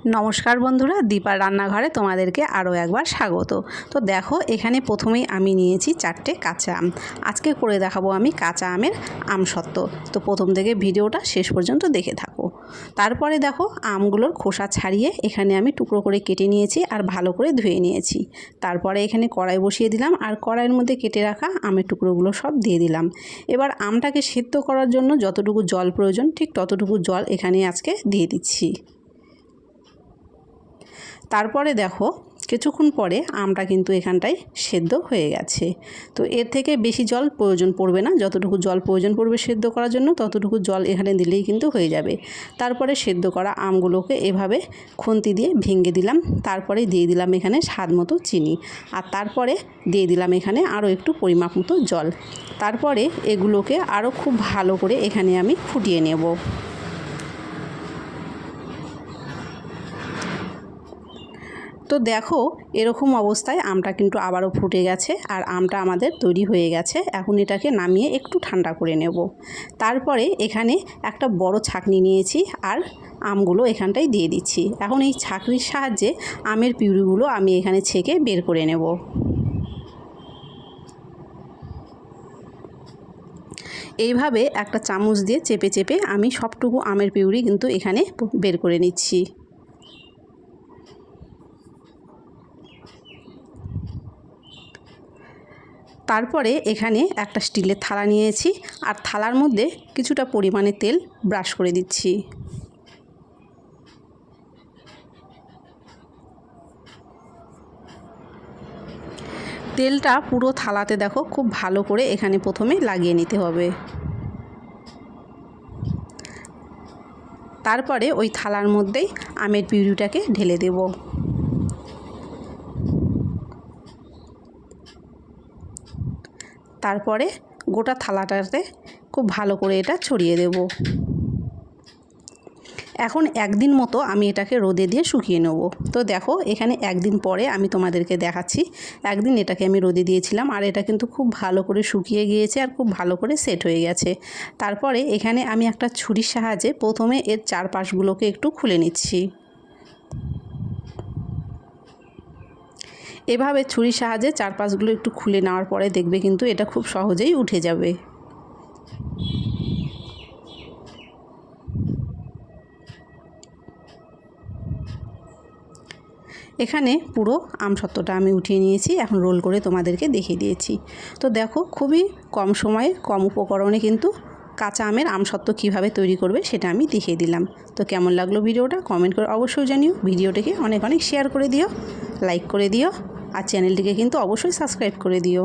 নমস্কার বন্ধুরা, দীপার রান্নাঘরে তোমাদেরকে আরও একবার স্বাগত। তো দেখো, এখানে প্রথমেই আমি নিয়েছি 4টে কাঁচা আম। আজকে করে দেখাবো আমি কাঁচা আমের আমসত্ত্ব। তো প্রথম থেকে ভিডিওটা শেষ পর্যন্ত দেখে থাকো। তারপরে দেখো, আমগুলোর খোসা ছাড়িয়ে এখানে আমি টুকরো করে কেটে নিয়েছি আর ভালো করে ধুয়ে নিয়েছি। তারপরে এখানে কড়াই বসিয়ে দিলাম আর কড়াইয়ের মধ্যে কেটে রাখা আমের টুকরোগুলো সব দিয়ে দিলাম। এবার আমটাকে সেদ্ধ করার জন্য যতটুকু জল প্রয়োজন ঠিক ততটুকু জল এখানে আজকে দিয়ে দিচ্ছি। তারপরে দেখো, কিছুক্ষণ পরে আমটা কিন্তু এখানটায় সেদ্ধ হয়ে গেছে। তো এর থেকে বেশি জল প্রয়োজন পড়বে না, যতটুকু জল প্রয়োজন পড়বে সেদ্ধ করার জন্য ততটুকু জল এখানে দিলেই কিন্তু হয়ে যাবে। তারপরে সেদ্ধ করা আমগুলোকে এভাবে খুন্তি দিয়ে ভেঙে দিলাম। তারপরে দিয়ে দিলাম এখানে স্বাদ মতো চিনি, আর তারপরে দিয়ে দিলাম এখানে আরও একটু পরিমাপ মতো জল। তারপরে এগুলোকে আরও খুব ভালো করে এখানে আমি ফুটিয়ে নেব। তো দেখো, এরকম অবস্থায় আমটা কিন্তু আবারও ফুটে গেছে আর আমটা আমাদের তৈরি হয়ে গেছে। এখন এটাকে নামিয়ে একটু ঠান্ডা করে নেব। তারপরে এখানে একটা বড় ছাঁকনি নিয়েছি আর আমগুলো এখানটায় দিয়ে দিচ্ছি। এখন এই ছাঁকনির সাহায্যে আমের পিউরিগুলো আমি এখানে ছেঁকে বের করে নেব। এইভাবে একটা চামচ দিয়ে চেপে চেপে আমি সবটুকু আমের পিউরি কিন্তু এখানে বের করে নিচ্ছি। তারপরে এখানে একটা স্টিলের থালা নিয়েছি আর থালার মধ্যে কিছুটা পরিমাণে তেল ব্রাশ করে দিচ্ছি। তেলটা পুরো থালাতে দেখো খুব ভালো করে এখানে প্রথমে লাগিয়ে নিতে হবে। তারপরে ওই থালার মধ্যেই আমের পিউরিটাকে ঢেলে দেব। তারপরে গোটা থালাটাতে খুব ভালো করে এটা ছড়িয়ে দেব। এখন একদিন মতো আমি এটাকে রোদে দিয়ে শুকিয়ে নেব। তো দেখো, এখানে একদিন পরে আমি তোমাদেরকে দেখাচ্ছি। একদিন এটাকে আমি রোদে দিয়েছিলাম আর এটা কিন্তু খুব ভালো করে শুকিয়ে গিয়েছে আর খুব ভালো করে সেট হয়ে গেছে। তারপরে এখানে আমি একটা ছুরির সাহায্যে প্রথমে এর চারপাশগুলোকে একটু খুলে নিচ্ছি। এভাবে ছুরির সাহায্যে চারপাশগুলো একটু খুলে নেওয়ার পরে দেখবে কিন্তু এটা খুব সহজেই উঠে যাবে। এখানে পুরো আমসত্ত্বটা আমি উঠিয়ে নিয়েছি, এখন রোল করে তোমাদেরকে দেখিয়ে দিয়েছি। তো দেখো, খুবই কম সময়ে কম উপকরণে কিন্তু কাঁচা আমের আমসত্ত্ব কীভাবে তৈরি করবে সেটা আমি দেখিয়ে দিলাম। তো কেমন লাগলো ভিডিওটা কমেন্ট করে অবশ্যই জানিও। ভিডিওটিকে অনেক অনেক শেয়ার করে দিও, লাইক করে দিও আর চ্যানেলটিকে কিন্তু অবশ্যই সাবস্ক্রাইব করে দিও।